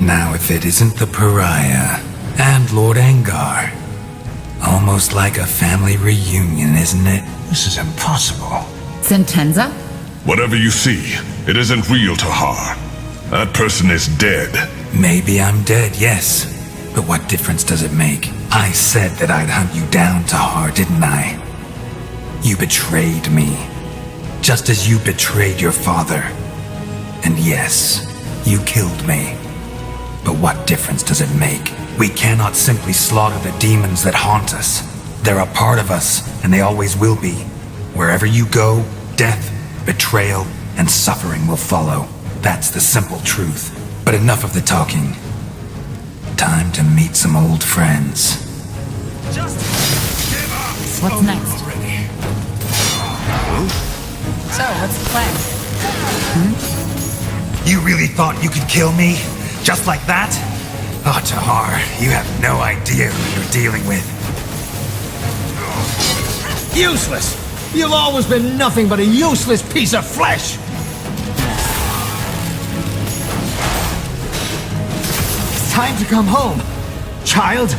Now if it isn't the Pariah and Lord Angar. Almost like a family reunion, isn't it? This is impossible. Sentenza? Whatever you see, it isn't real, Tahar. That person is dead. Maybe I'm dead, yes. But what difference does it make? I said that I'd hunt you down, Tahar, didn't I? You betrayed me. Just as you betrayed your father. And yes, you killed me. But what difference does it make? We cannot simply slaughter the demons that haunt us. They're a part of us, and they always will be. Wherever you go, death, betrayal, and suffering will follow. That's the simple truth. But enough of the talking. Time to meet some old friends. Just give up! What's next? So, what's the plan? You really thought you could kill me? Just like that? Oh, Tahar, you have no idea who you're dealing with. Useless! You've always been nothing but a useless piece of flesh! It's time to come home, child.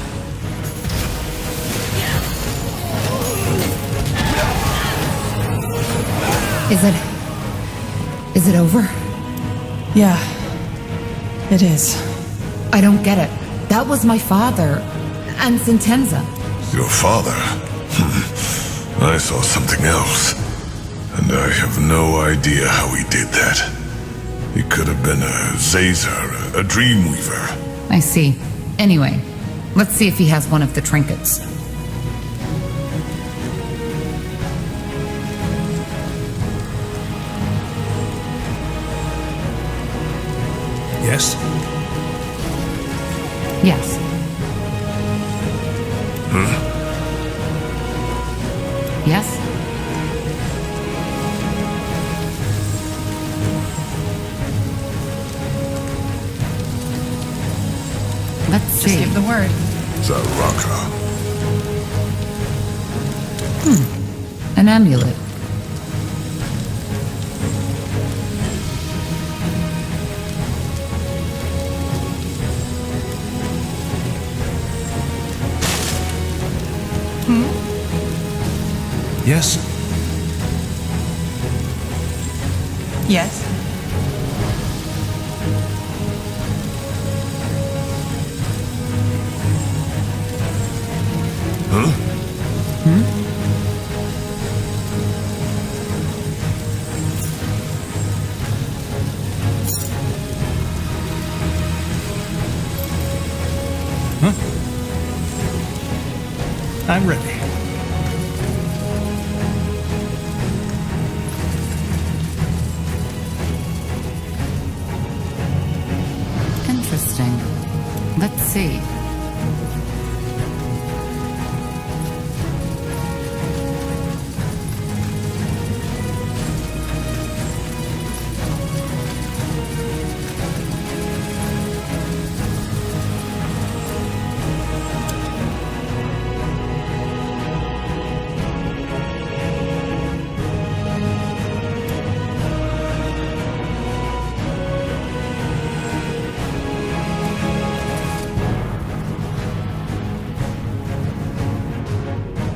Is it over? Yeah, it is. I don't get it. That was my father. And Sentenza. Your father? I saw something else. And I have no idea how he did that. He could have been a Zazer, a Dreamweaver. I see. Anyway, let's see if he has one of the trinkets. Yes? Yes. Yes? Let's see. Just give the word. Zaraka. An amulet. Yes? Yes. I'm ready. Interesting. Let's see.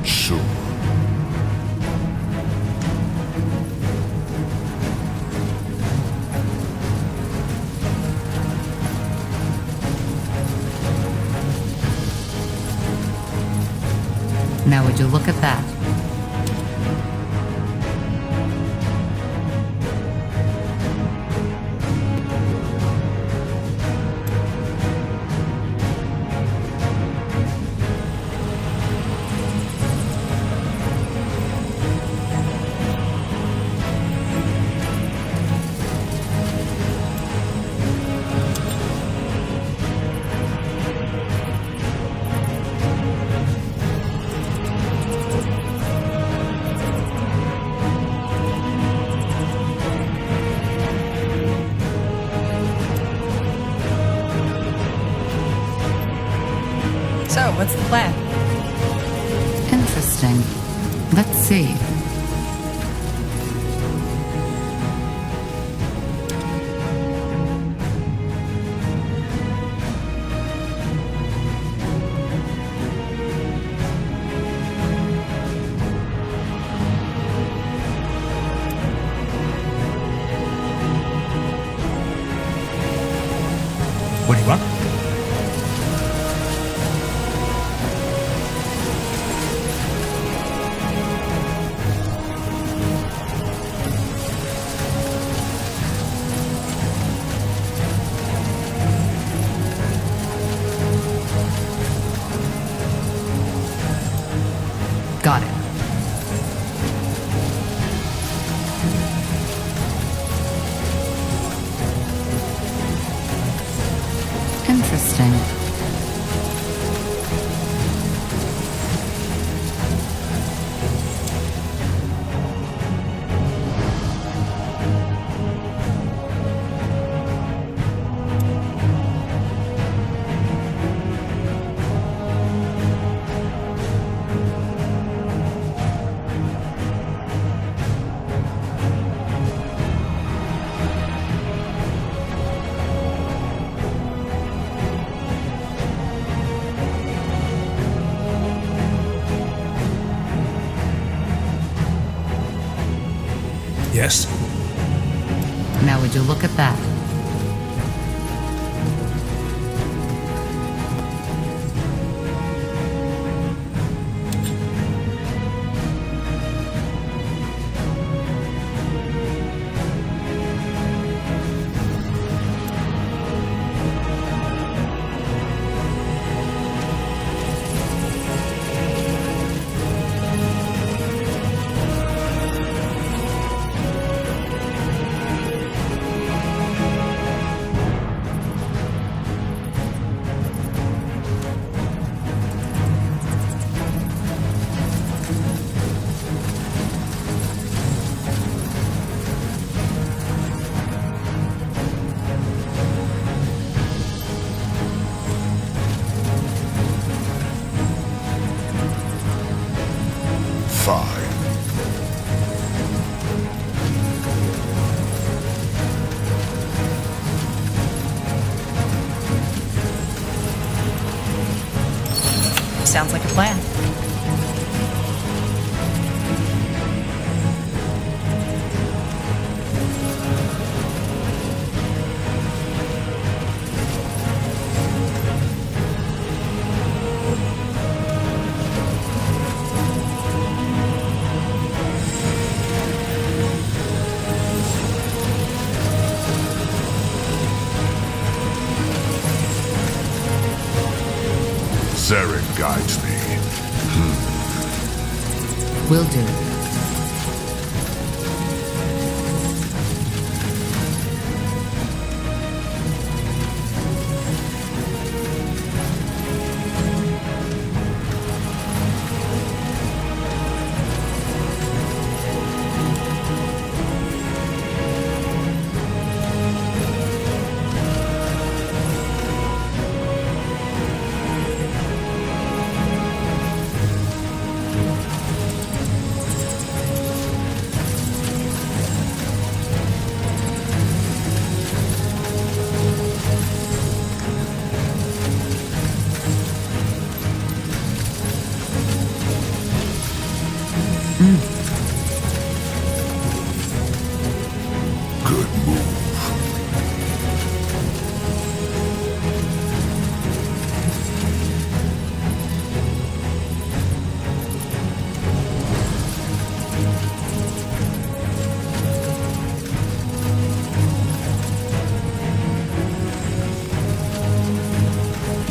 Sure. Now would you look at that? So, what's the plan? Interesting. Let's see. What do you want? Got it. Interesting. Yes? Now would you look at that? Fine. Sounds like a plan. Zarin guides me. Will do. Good move.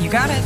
You got it.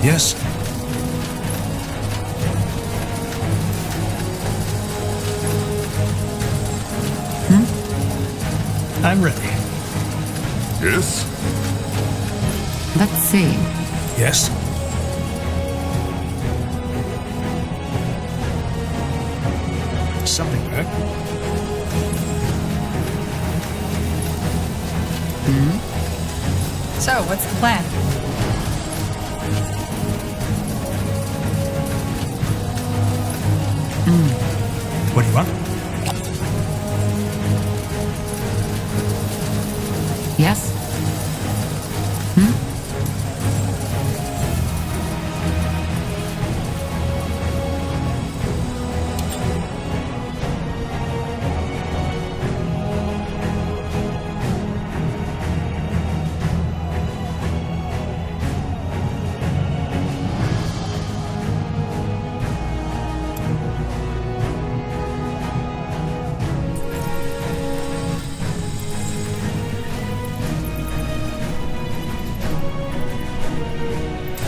Yes? I'm ready. Yes? Let's see. Yes? Something back. So, what's the plan? What do you want? Yes?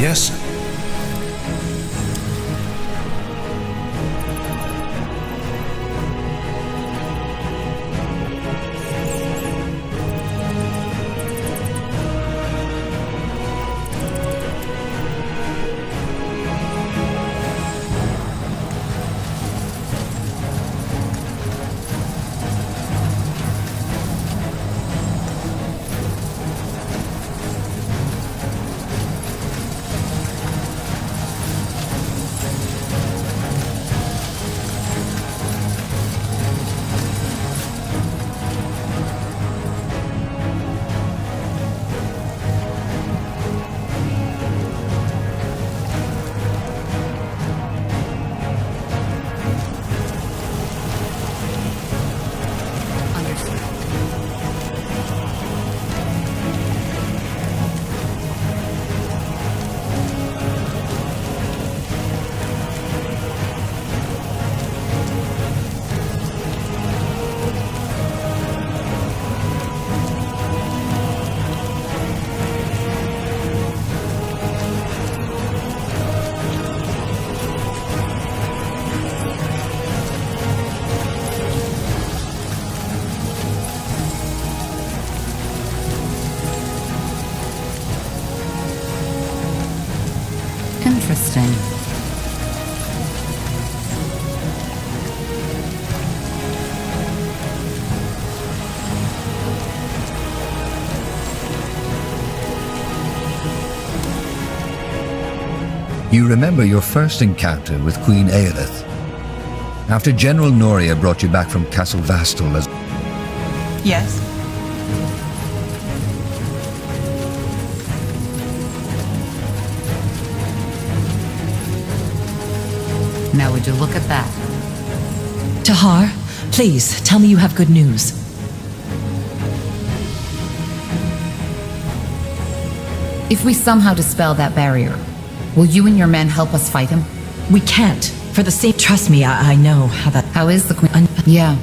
Yes? Interesting. You remember your first encounter with Queen Aelith. After General Noria brought you back from Castle Vastal as... Yes? Now would you look at that? Tahar, please, tell me you have good news. If we somehow dispel that barrier, will you and your men help us fight him? We can't. For the same... Trust me, I know how that... How is the queen? Yeah.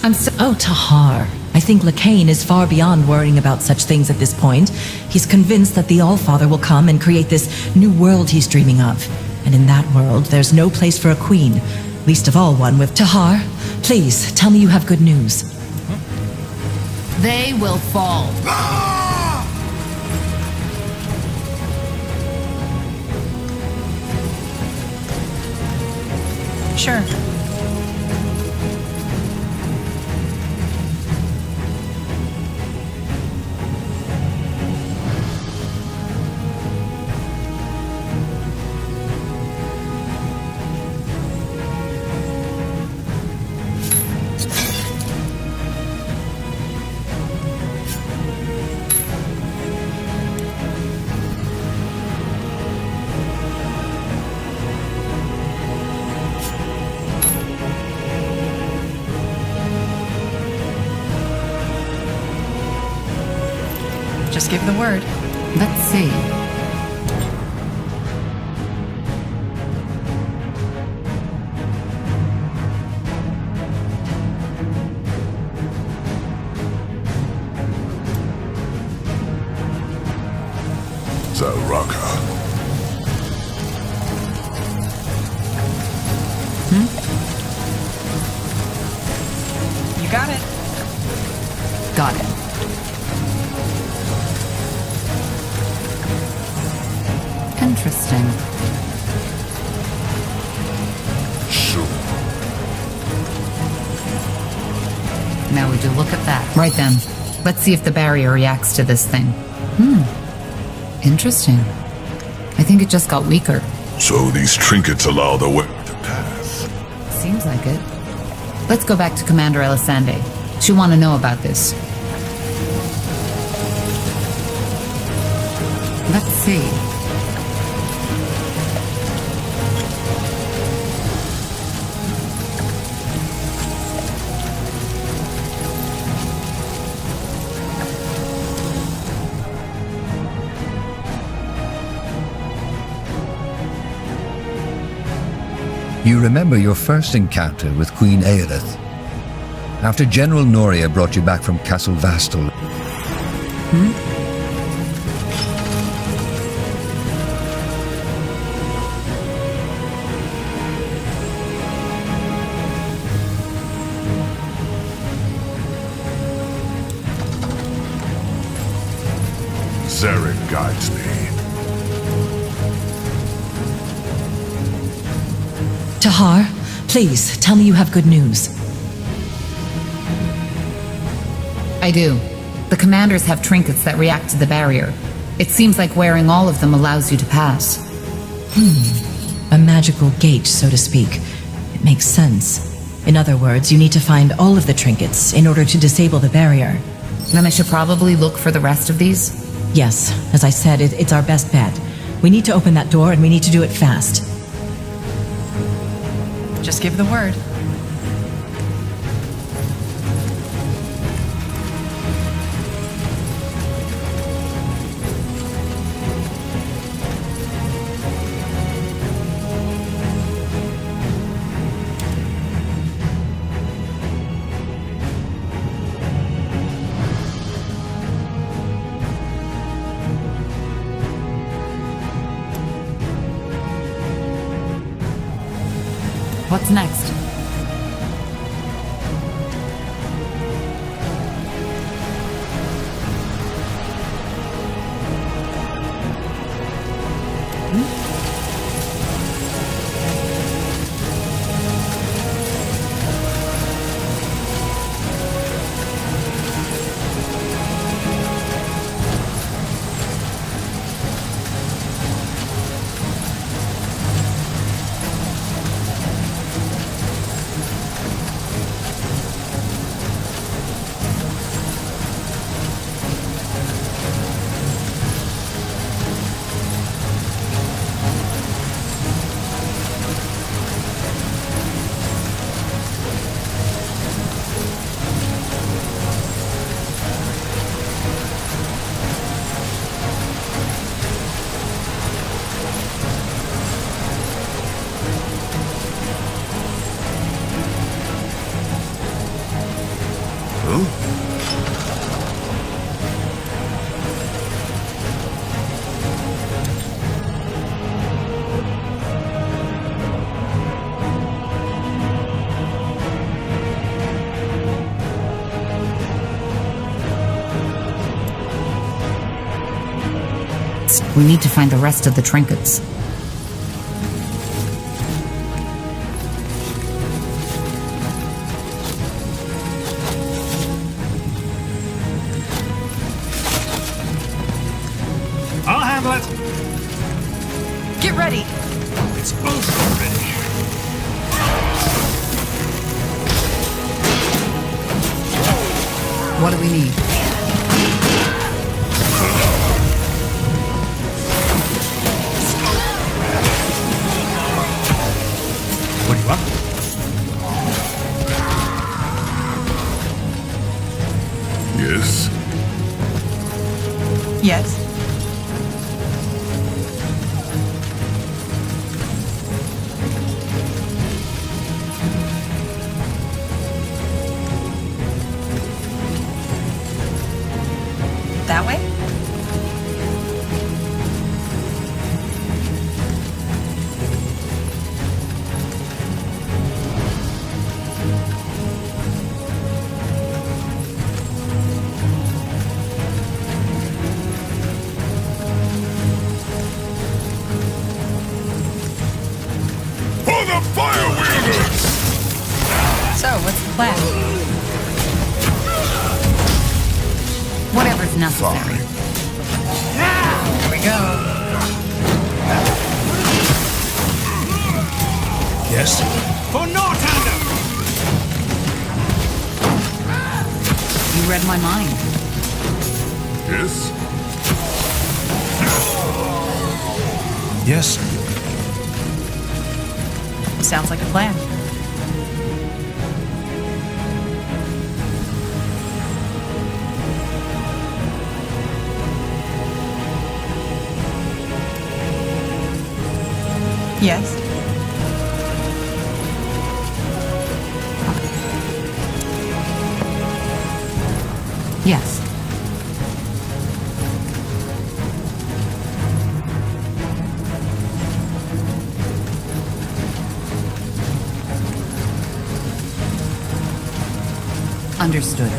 I'm so... Oh, Tahar. I think Lacaine is far beyond worrying about such things at this point. He's convinced that the Allfather will come and create this new world he's dreaming of. And in that world, there's no place for a queen. Least of all one with... Tahar, please, tell me you have good news. They will fall. Sure. Just give the word. Let's see. Zaraka. got it. Got it. Interesting. Sure. Now would you look at that? Right then. Let's see if the barrier reacts to this thing. Interesting. I think it just got weaker. So these trinkets allow the way to pass. Seems like it. Let's go back to Commander Elisande. She'll want to know about this. Let's see. You remember your first encounter with Queen Aelith. After General Noria brought you back from Castle Vastal. Zarek guides me. Tahar, please, tell me you have good news. I do. The commanders have trinkets that react to the barrier. It seems like wearing all of them allows you to pass. A magical gate, so to speak. It makes sense. In other words, you need to find all of the trinkets in order to disable the barrier. Then I should probably look for the rest of these? Yes, as I said, it's our best bet. We need to open that door and we need to do it fast. Just give the word. What's next? We need to find the rest of the trinkets. I'll handle it. Get ready. It's over already. What do we need? What do you want? Yes? Yes. That way? if necessary. Here we go. Yes? For Northander! You read my mind. Yes? Yes? Sounds like a plan. Yes? Yes. Understood.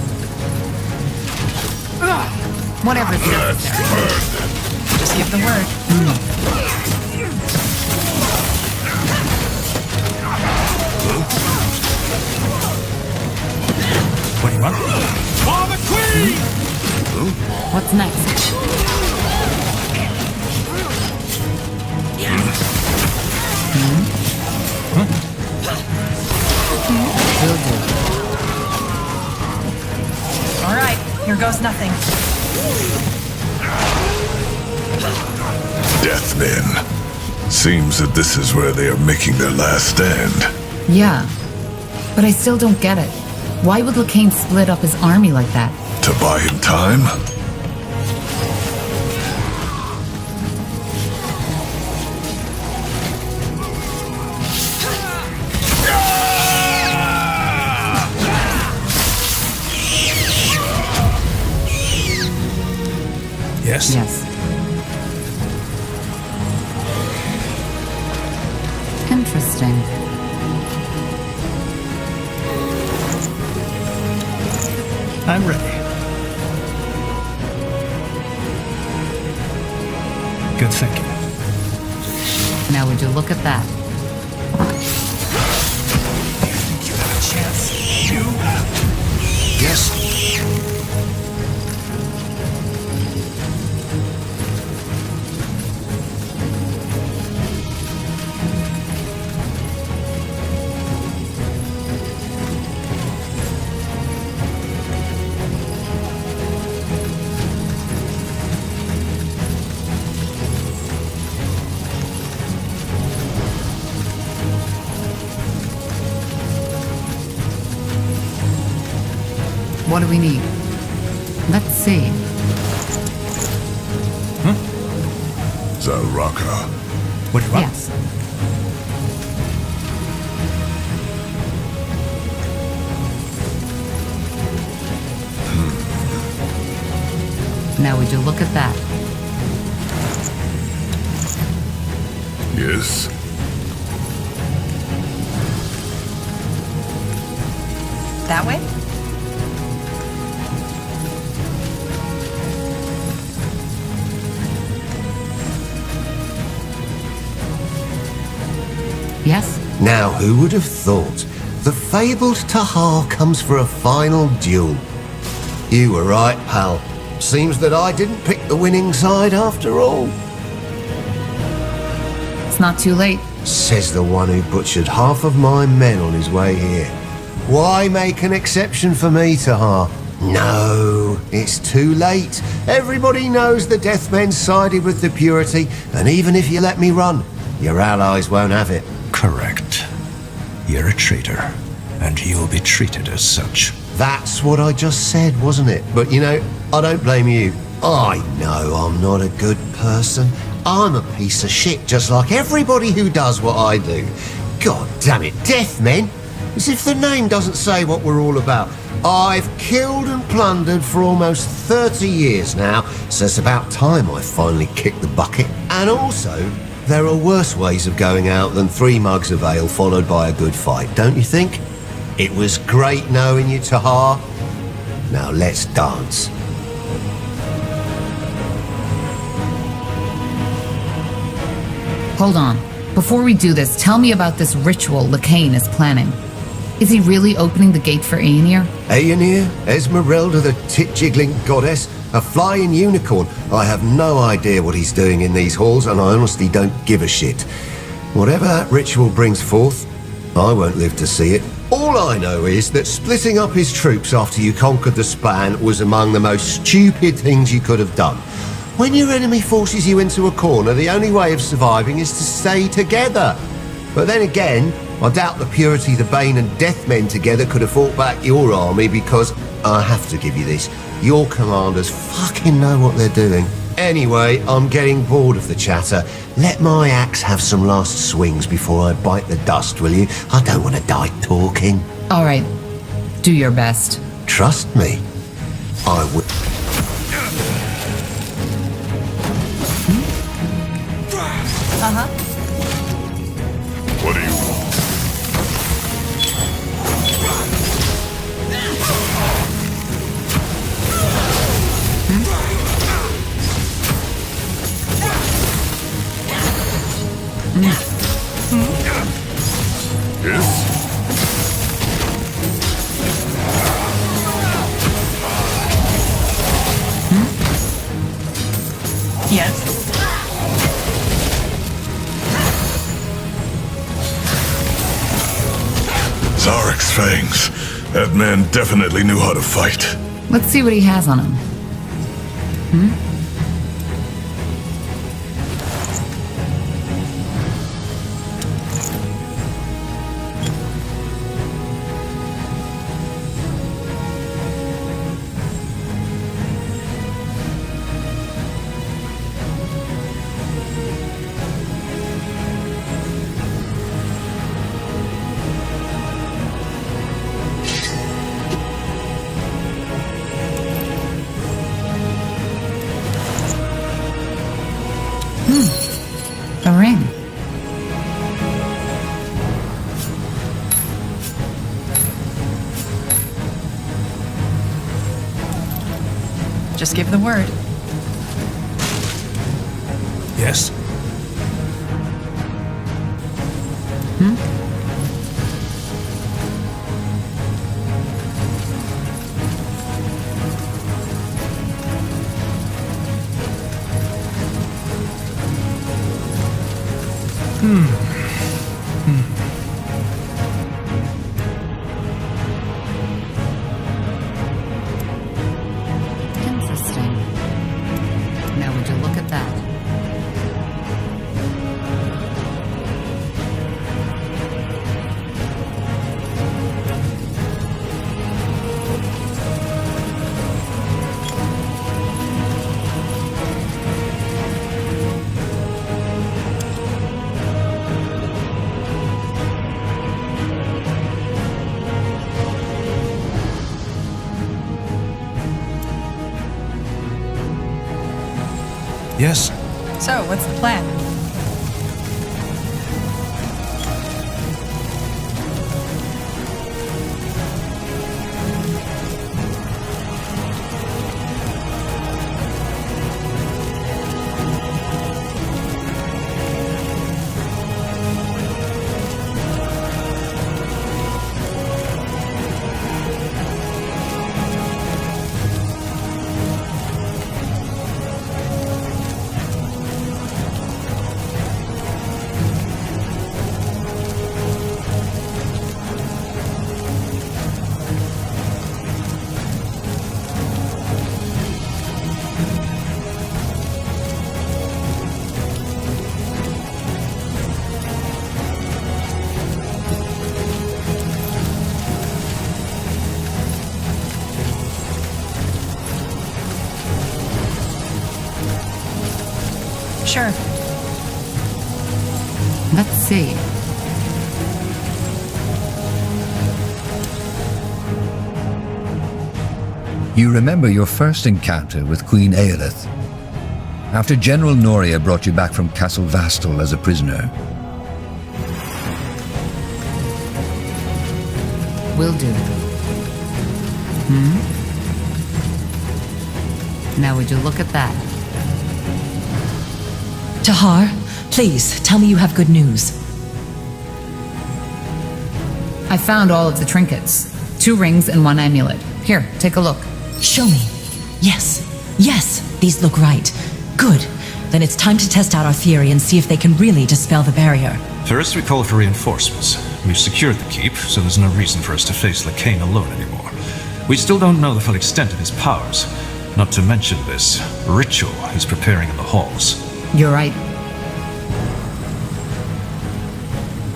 Whatever's necessary. Just give the word. What do you want? For the Queen! What's next? Will do. All right, here goes nothing. Deathmen. Seems that this is where they are making their last stand. Yeah, but I still don't get it. Why would Lacaine split up his army like that? To buy him time? Yes? Yes. Interesting. I'm ready. Good thinking. Now would you look at that? You have a chance. You? Yes? What do we need? Let's see. Zaraka. What do you want? Yes. Now would you look at that? Yes? That way? Yes? Now, who would have thought? The fabled Tahar comes for a final duel. You were right, pal. Seems that I didn't pick the winning side after all. It's not too late. Says the one who butchered half of my men on his way here. Why make an exception for me, Tahar? No, it's too late. Everybody knows the Deathmen sided with the Purity, and even if you let me run, your allies won't have it. Correct. You're a traitor, and you'll be treated as such. That's what I just said, wasn't it? But you know, I don't blame you. I know I'm not a good person. I'm a piece of shit, just like everybody who does what I do. God damn it, Deathmen! As if the name doesn't say what we're all about. I've killed and plundered for almost 30 years now, so it's about time I finally kicked the bucket. And also, there are worse ways of going out than 3 mugs of ale followed by a good fight, don't you think? It was great knowing you, Tahar. Now let's dance. Hold on. Before we do this, tell me about this ritual Lacaine is planning. Is he really opening the gate for Aenir? Aeonir, Esmeralda, the tit-jiggling goddess, a flying unicorn. I have no idea what he's doing in these halls, and I honestly don't give a shit. Whatever that ritual brings forth, I won't live to see it. All I know is that splitting up his troops after you conquered the span was among the most stupid things you could have done. When your enemy forces you into a corner, the only way of surviving is to stay together. But then again, I doubt the Purity, the Bane and Deathmen together could have fought back your army because, I have to give you this, your commanders fucking know what they're doing. Anyway, I'm getting bored of the chatter. Let my axe have some last swings before I bite the dust, will you? I don't want to die talking. All right. Do your best. Trust me, I will. Uh-huh. What do you want? Yes? Yes. Zarek's fangs. That man definitely knew how to fight. Let's see what he has on him. A ring. Just give the word. Yes? Interesting. Now would you look at that? Yes? So, what's the plan? Sure. Let's see. You remember your first encounter with Queen Aelith. After General Noria brought you back from Castle Vastal as a prisoner. Will do. Now would you look at that? Tahar, please, tell me you have good news. I found all of the trinkets. 2 rings and 1 amulet. Here, take a look. Show me. Yes. Yes, these look right. Good. Then it's time to test out our theory and see if they can really dispel the barrier. First, we call for reinforcements. We've secured the keep, so there's no reason for us to face Lacaine alone anymore. We still don't know the full extent of his powers. Not to mention this ritual he's preparing in the halls. You're right.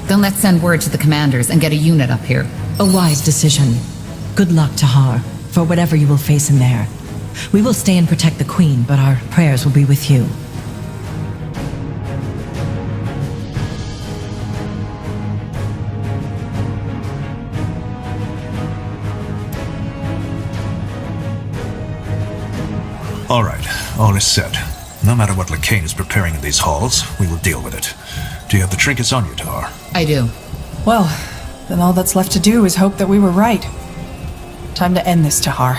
Then let's send word to the commanders and get a unit up here. A wise decision. Good luck, Tahar, for whatever you will face in there. We will stay and protect the Queen, but our prayers will be with you. All right, all is said. No matter what Lacaine is preparing in these halls, we will deal with it. Do you have the trinkets on you, Tahar? I do. Well, then all that's left to do is hope that we were right. Time to end this, Tahar.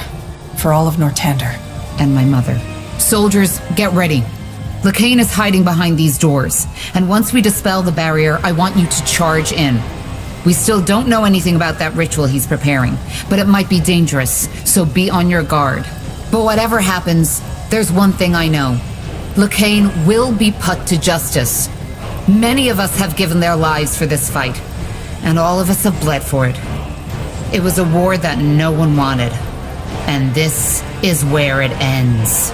For all of Nortander. And my mother. Soldiers, get ready. Lacaine is hiding behind these doors, and once we dispel the barrier, I want you to charge in. We still don't know anything about that ritual he's preparing, but it might be dangerous, so be on your guard. But whatever happens, there's one thing I know. Lacaine will be put to justice. Many of us have given their lives for this fight, and all of us have bled for it. It was a war that no one wanted, and this is where it ends.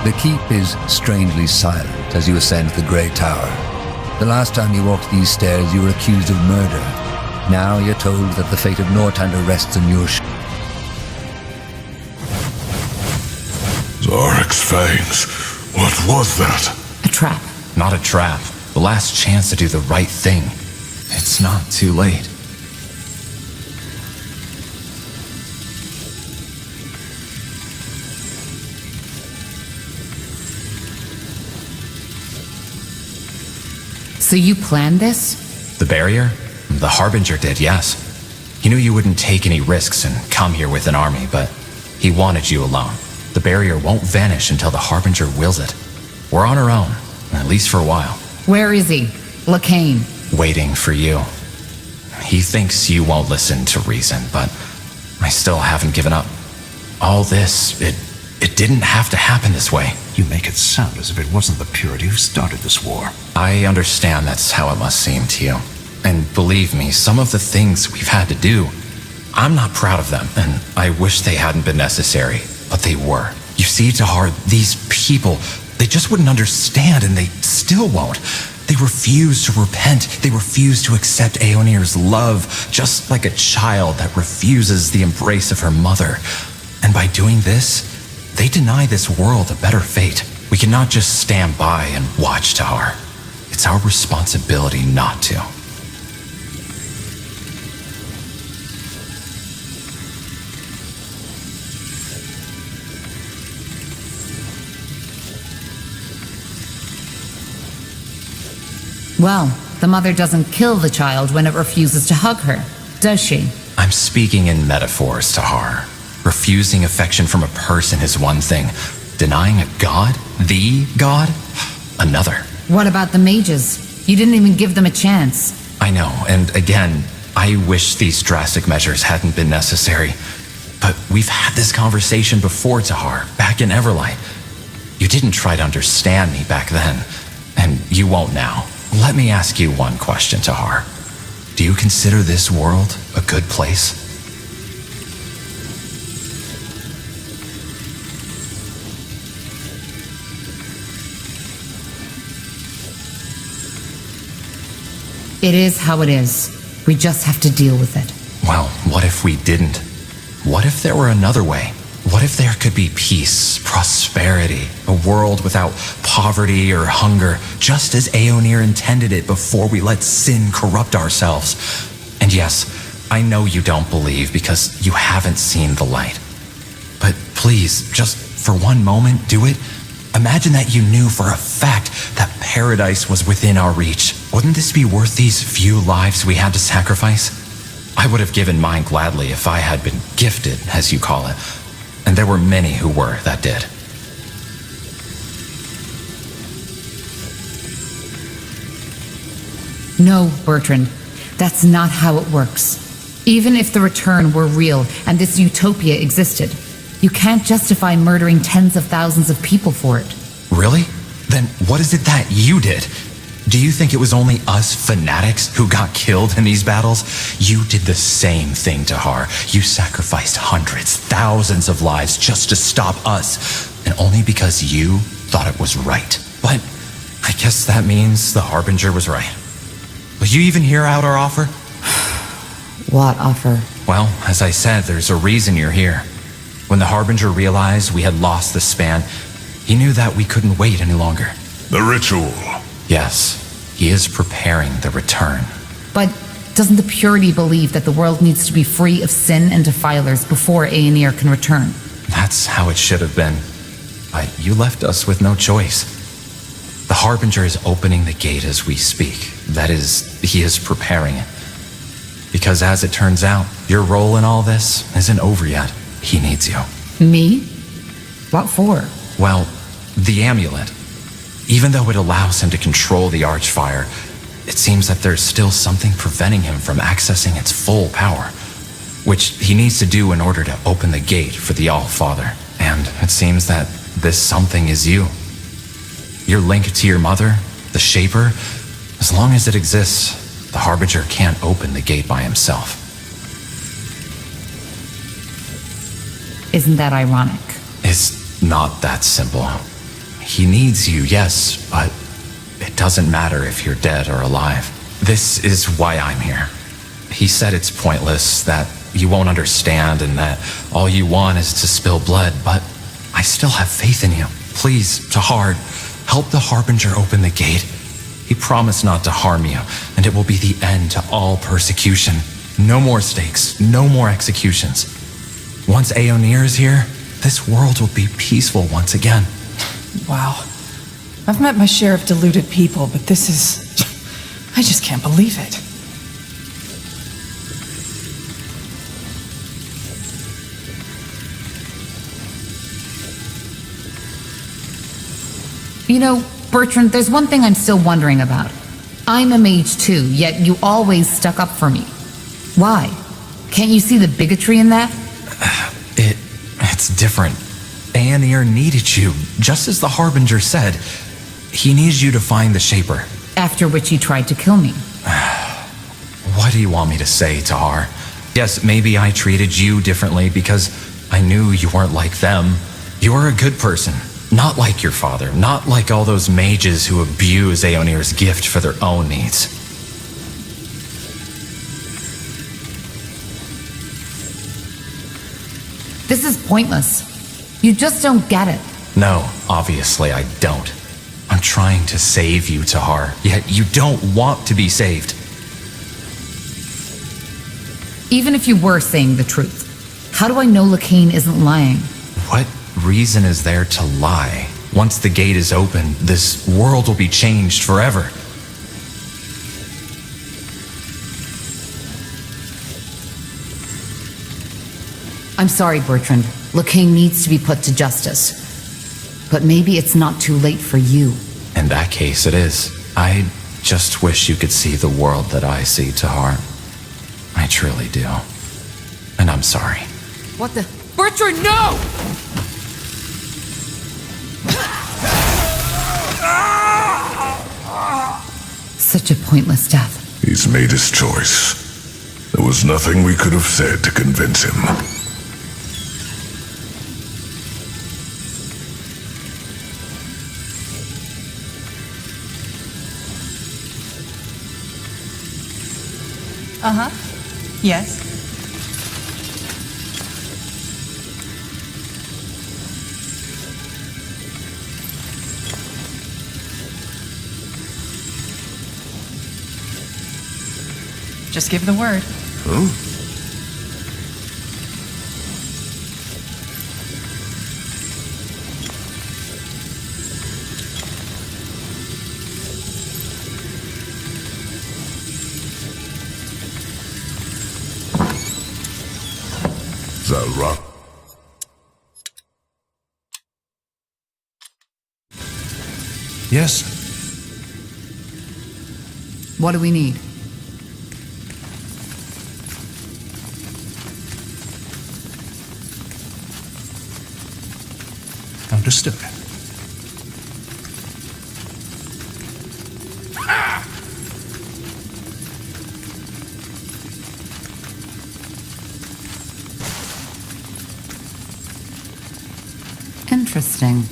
The keep is strangely silent as you ascend the Grey Tower. The last time you walked these stairs, you were accused of murder. Now you're told that the fate of Nortander rests on your shoulders. Zarek's fangs. What was that? A trap. Not a trap. The last chance to do the right thing. It's not too late. So you planned this? The barrier? The Harbinger did, yes. He knew you wouldn't take any risks and come here with an army, but he wanted you alone. The barrier won't vanish until the Harbinger wills it. We're on our own, at least for a while. Where is he? Lacaine. Waiting for you. He thinks you won't listen to reason, but I still haven't given up. All this, it didn't have to happen this way. You make it sound as if it wasn't the Purity who started this war. I understand that's how it must seem to you. And believe me, some of the things we've had to do, I'm not proud of them, and I wish they hadn't been necessary, but they were. You see, Tahar, these people, they just wouldn't understand, and they still won't. They refuse to repent. They refuse to accept Aeonir's love, just like a child that refuses the embrace of her mother. And by doing this, they deny this world a better fate. We cannot just stand by and watch, Tahar. It's our responsibility not to. Well, the mother doesn't kill the child when it refuses to hug her, does she? I'm speaking in metaphors, Tahar. Refusing affection from a person is one thing. Denying a god? The god? Another. What about the mages? You didn't even give them a chance. I know, and again, I wish these drastic measures hadn't been necessary. But we've had this conversation before, Tahar, back in Everlight. You didn't try to understand me back then, and you won't now. Let me ask you one question, Tahar. Do you consider this world a good place? It is how it is. We just have to deal with it. Well, what if we didn't? What if there were another way? What if there could be peace, prosperity, a world without poverty or hunger, just as Aeonir intended it before we let sin corrupt ourselves? And yes, I know you don't believe because you haven't seen the light. But please, just for one moment, do it. Imagine that you knew for a fact that paradise was within our reach. Wouldn't this be worth these few lives we had to sacrifice? I would have given mine gladly if I had been gifted, as you call it. And there were many who were that did. No, Bertrand. That's not how it works. Even if the return were real and this utopia existed, you can't justify murdering tens of thousands of people for it. Really? Then what is it that you did? Do you think it was only us fanatics who got killed in these battles? You did the same thing, Tahar. You sacrificed hundreds, thousands of lives just to stop us, and only because you thought it was right. But I guess that means the Harbinger was right. Will you even hear out our offer? What offer? Well, as I said, there's a reason you're here. When the Harbinger realized we had lost the span, he knew that we couldn't wait any longer. The ritual. Yes, he is preparing the return. But doesn't the Purity believe that the world needs to be free of sin and defilers before Aenir can return? That's how it should have been. But you left us with no choice. The Harbinger is opening the gate as we speak. That is, he is preparing it. Because as it turns out, your role in all this isn't over yet. He needs you. Me? What for? Well, the amulet. Even though it allows him to control the Archfire, it seems that there's still something preventing him from accessing its full power, which he needs to do in order to open the gate for the All-Father. And it seems that this something is you. Your link to your mother, the Shaper, as long as it exists, the Harbinger can't open the gate by himself. Isn't that ironic? It's not that simple. He needs you, yes, but it doesn't matter if you're dead or alive. This is why I'm here. He said it's pointless, that you won't understand, and that all you want is to spill blood, but I still have faith in you. Please, Tahar, help the Harbinger open the gate. He promised not to harm you, and it will be the end to all persecution. No more stakes, no more executions. Once Aenir is here, this world will be peaceful once again. Wow. I've met my share of deluded people, but this is... I just can't believe it. You know, Bertrand, there's one thing I'm still wondering about. I'm a mage too, yet you always stuck up for me. Why? Can't you see the bigotry in that? It's different. Aenir needed you, just as the Harbinger said. He needs you to find the Shaper. After which he tried to kill me. What do you want me to say, Tahar? Yes, maybe I treated you differently because I knew you weren't like them. You are a good person. Not like your father, not like all those mages who abuse Aenir's gift for their own needs. This is pointless. You just don't get it. No, obviously I don't. I'm trying to save you, Tahar, yet you don't want to be saved. Even if you were saying the truth, how do I know Lacaine isn't lying? What reason is there to lie? Once the gate is open, this world will be changed forever. I'm sorry, Bertrand. Lacaine needs to be put to justice. But maybe it's not too late for you. In that case, it is. I just wish you could see the world that I see, Tahar. I truly do. And I'm sorry. What the? Bertrand, no! Such a pointless death. He's made his choice. There was nothing we could have said to convince him. Uh-huh. Yes. Just give the word. Huh? run. Yes? What do we need? Understood. Interesting.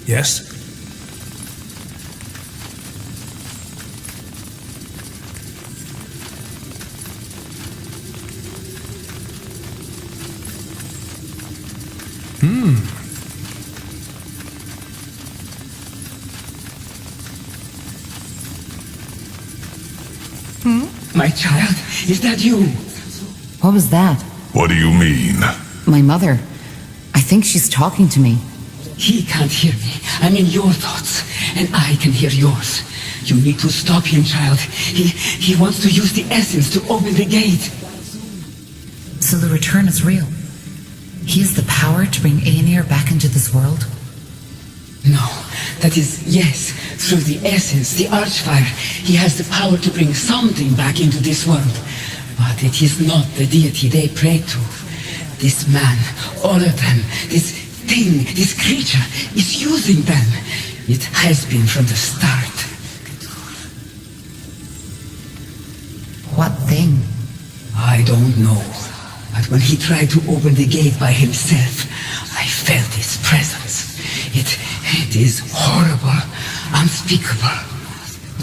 Yes? My child, is that you? What was that? What do you mean? My mother. I think she's talking to me. He can't hear me. I'm in your thoughts, and I can hear yours. You need to stop him, child. He wants to use the essence to open the gate. So the return is real. He has the power to bring Aenir back into this world? No, that is, yes, through the essence, the Archfire, he has the power to bring something back into this world. But it is not the deity they pray to. This man, all of them, this thing, this creature, is using them. It has been from the start. What thing? I don't know. But when he tried to open the gate by himself, I felt his presence. It is horrible, unspeakable.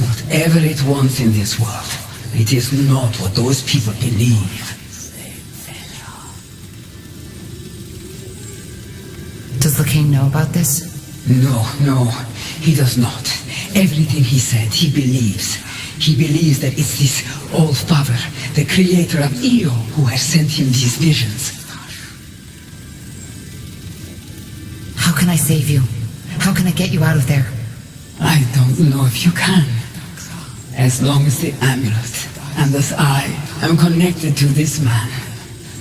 Whatever it wants in this world, it is not what those people believe. Does Lacaine know about this? No, he does not. Everything he said, he believes. He believes that it's this All-Father, the creator of Io, who has sent him these visions. How can I save you? How can I get you out of there? I don't know if you can. As long as the amulet, and thus I, am connected to this man,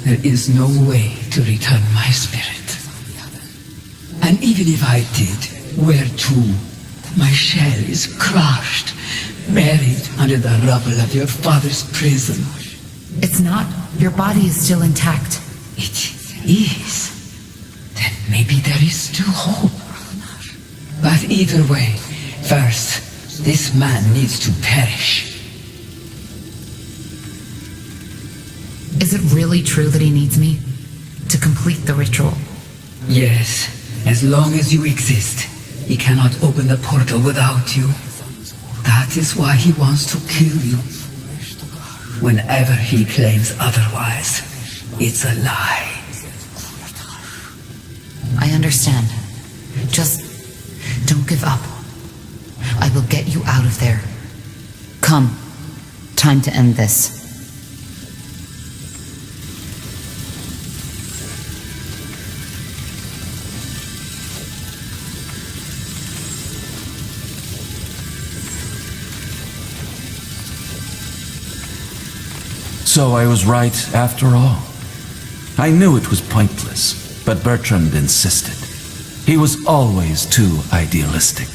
there is no way to return my spirit. And even if I did, where to? My shell is crushed, buried under the rubble of your father's prison. It's not. Your body is still intact. It is. Then maybe there is still hope. But either way, first, this man needs to perish. Is it really true that he needs me? To complete the ritual? Yes, as long as you exist, he cannot open the portal without you. That is why he wants to kill you. Whenever he claims otherwise, it's a lie. I understand. Just don't give up. I will get you out of there. Come. Time to end this. So I was right after all. I knew it was pointless, but Bertrand insisted. He was always too idealistic.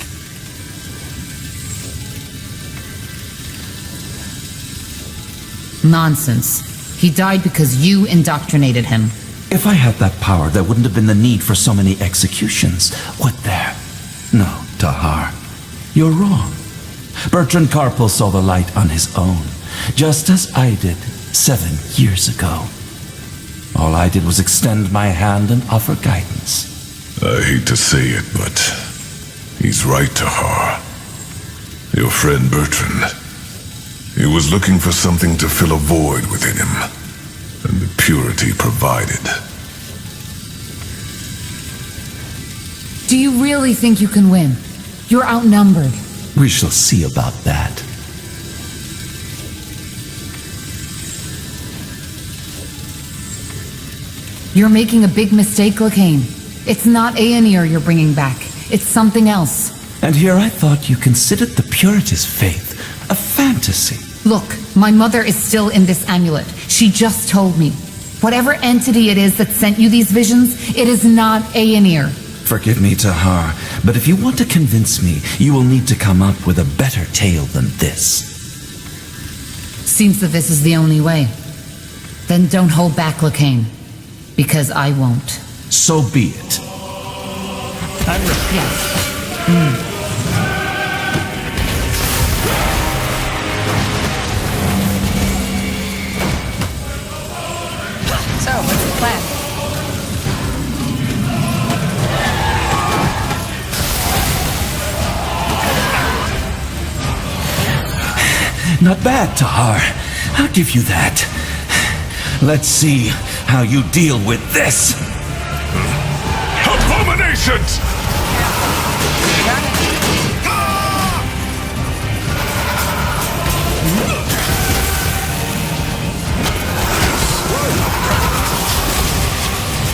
Nonsense. He died because you indoctrinated him. If I had that power, there wouldn't have been the need for so many executions, would there? No, Tahar. You're wrong. Bertrand Carpel saw the light on his own, just as I did 7 years ago. All I did was extend my hand and offer guidance. I hate to say it, but he's right, Tahar. Your friend Bertrand. He was looking for something to fill a void within him, and the purity provided. Do you really think you can win? You're outnumbered. We shall see about that. You're making a big mistake, Lacaine. It's not Aenir you're bringing back. It's something else. And here I thought you considered the Purity's faith a fantasy. Look, my mother is still in this amulet. She just told me. Whatever entity it is that sent you these visions, it is not Aenir. Forgive me, Tahar, but if you want to convince me, you will need to come up with a better tale than this. Seems that this is the only way. Then don't hold back, Lacaine. Because I won't. So be it. I'm ready. Yes. So, what's the plan? Not bad, Tahar. I'll give you that. Let's see how you deal with this. Abominations!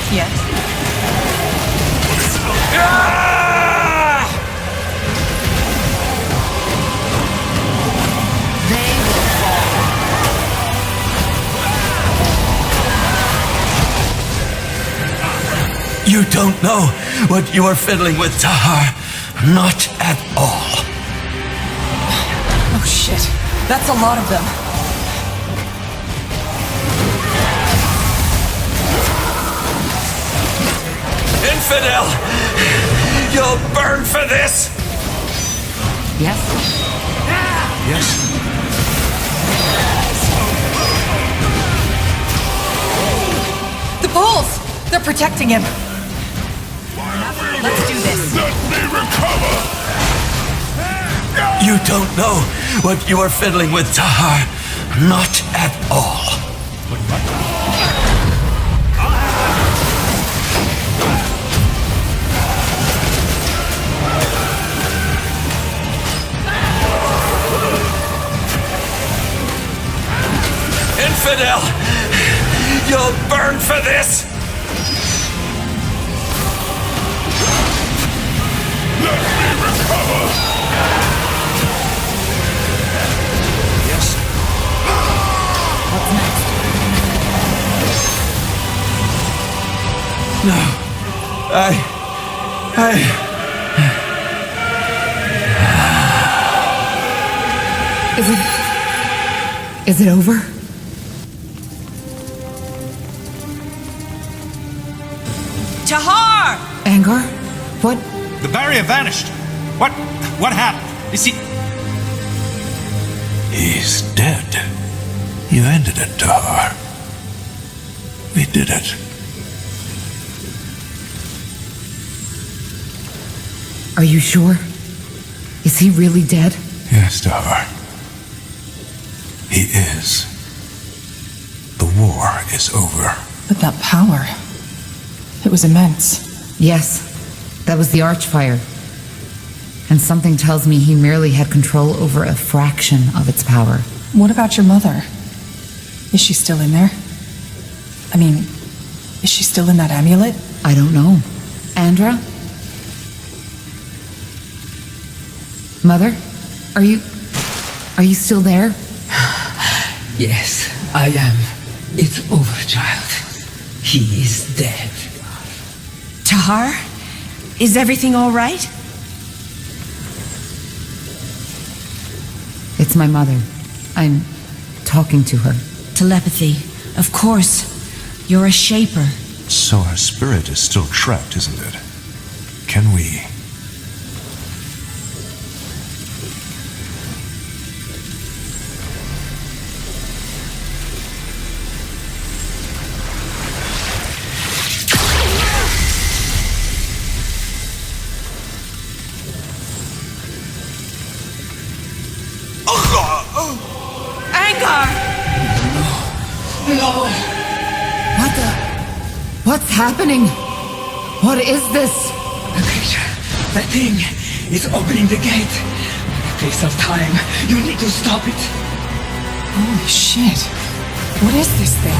Yes. You don't know what you are fiddling with, Tahar. Not at all. Oh shit. That's a lot of them. Infidel! You'll burn for this! Yes? Yes. The bulls! They're protecting him. Let's do this. Let me recover! You don't know what you are fiddling with, Tahar. Not at all. Infidel! You'll burn for this! Let me recover! Yes. What's next? No. Is it over? Tahar! Angar? What? The barrier vanished. What happened? Is he... He's dead. You ended it, Tahar. We did it. Are you sure? Is he really dead? Yes, Tahar. He is. The war is over. But that power, it was immense. Yes. That was the Archfire. And something tells me he merely had control over a fraction of its power. What about your mother? Is she still in there? I mean, is she still in that amulet? I don't know. Andra? Mother? Are you still there? Yes, I am. It's over, child. He is dead. Tahar? Is everything all right? It's my mother. I'm talking to her. Telepathy. Of course. You're a shaper. So our spirit is still trapped, isn't it? Can we... What's happening? What is this? The creature, that thing, is opening the gate. In the face of time, you need to stop it. Holy shit. What is this thing?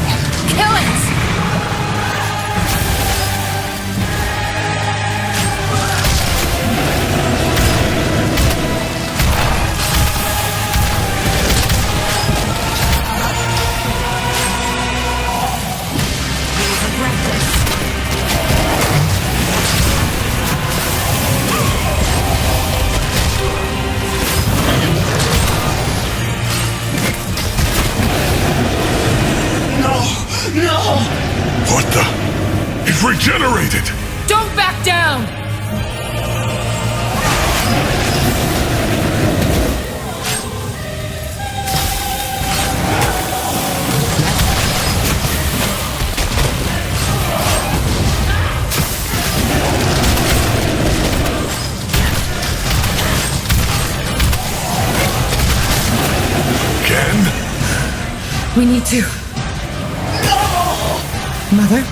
Kill it! down! We need to... Mother?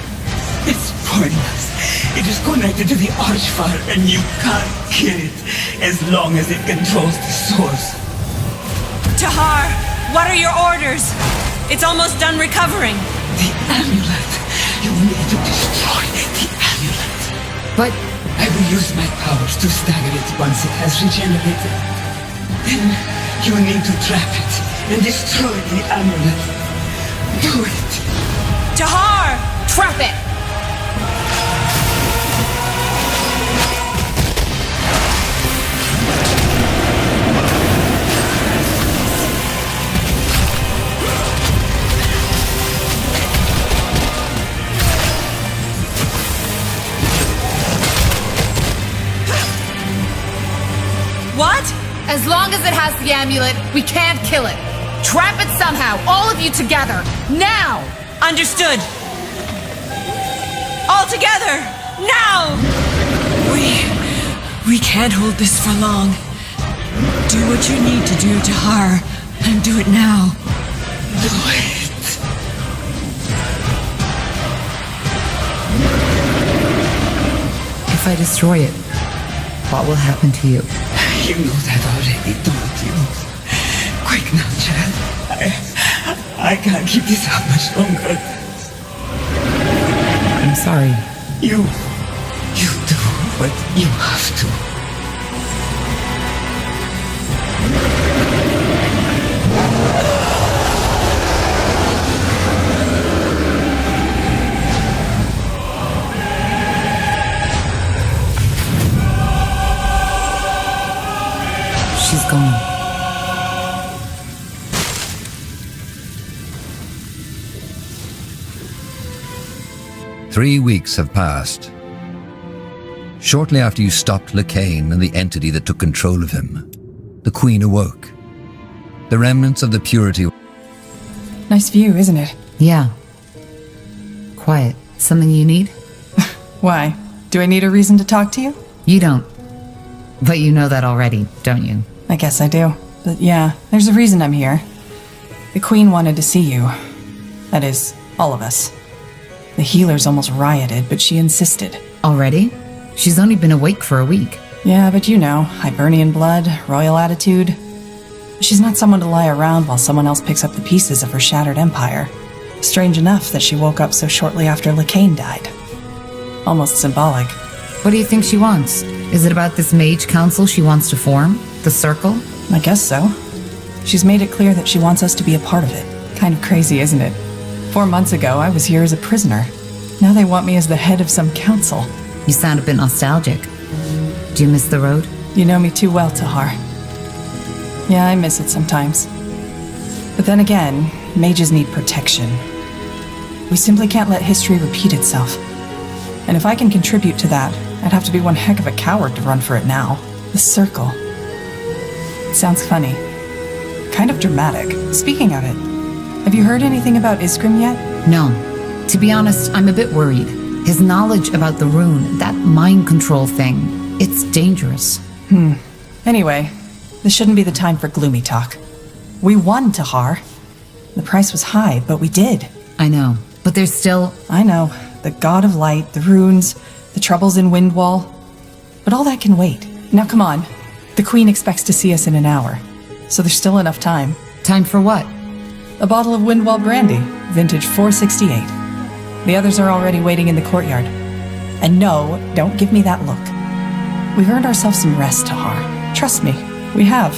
It's pointless. It is connected to the Archfire, and you can't kill it as long as it controls the source. Tahar, what are your orders? It's almost done recovering. The amulet. You need to destroy the amulet. But... I will use my powers to stagger it once it has regenerated. Then you need to trap it and destroy the amulet. Do it! Tahar! Trap it! What? As long as it has the amulet, we can't kill it. Trap it somehow, all of you together, now! Understood. All together, now! We can't hold this for long. Do what you need to do, Tahar, and do it now. Do it. If I destroy it, what will happen to you? You know that already, don't you? Quick now, Chad. I can't keep this up much longer. I'm sorry. You do what you have to. She's gone. Three weeks have passed. Shortly after you stopped Lacaine and the entity that took control of him, the Queen awoke. The remnants of the purity... Nice view, isn't it? Yeah. Quiet. Something you need? Why? Do I need a reason to talk to you? You don't. But you know that already, don't you? I guess I do. But yeah, there's a reason I'm here. The Queen wanted to see you. That is, all of us. The healers almost rioted, but she insisted. Already? She's only been awake for a week. Yeah, but you know, Hibernian blood, royal attitude. She's not someone to lie around while someone else picks up the pieces of her shattered empire. Strange enough that she woke up so shortly after Lacaine died. Almost symbolic. What do you think she wants? Is it about this mage council she wants to form? The Circle? I guess so. She's made it clear that she wants us to be a part of it. Kind of crazy, isn't it? 4 months ago, I was here as a prisoner. Now they want me as the head of some council. You sound a bit nostalgic. Do you miss the road? You know me too well, Tahar. Yeah, I miss it sometimes. But then again, mages need protection. We simply can't let history repeat itself. And if I can contribute to that, I'd have to be one heck of a coward to run for it now. The Circle. It sounds funny. Kind of dramatic. Speaking of it, have you heard anything about Iskrim yet? No. To be honest, I'm a bit worried. His knowledge about the rune, that mind control thing, it's dangerous. Anyway, this shouldn't be the time for gloomy talk. We won, Tahar. The price was high, but we did. I know, but there's still... I know. The God of Light, the runes, the troubles in Windwall. But all that can wait. Now come on. The Queen expects to see us in an hour. So there's still enough time. Time for what? A bottle of Windwall brandy, vintage 468. The others are already waiting in the courtyard. And no, don't give me that look. We've earned ourselves some rest, Tahar. Trust me, we have.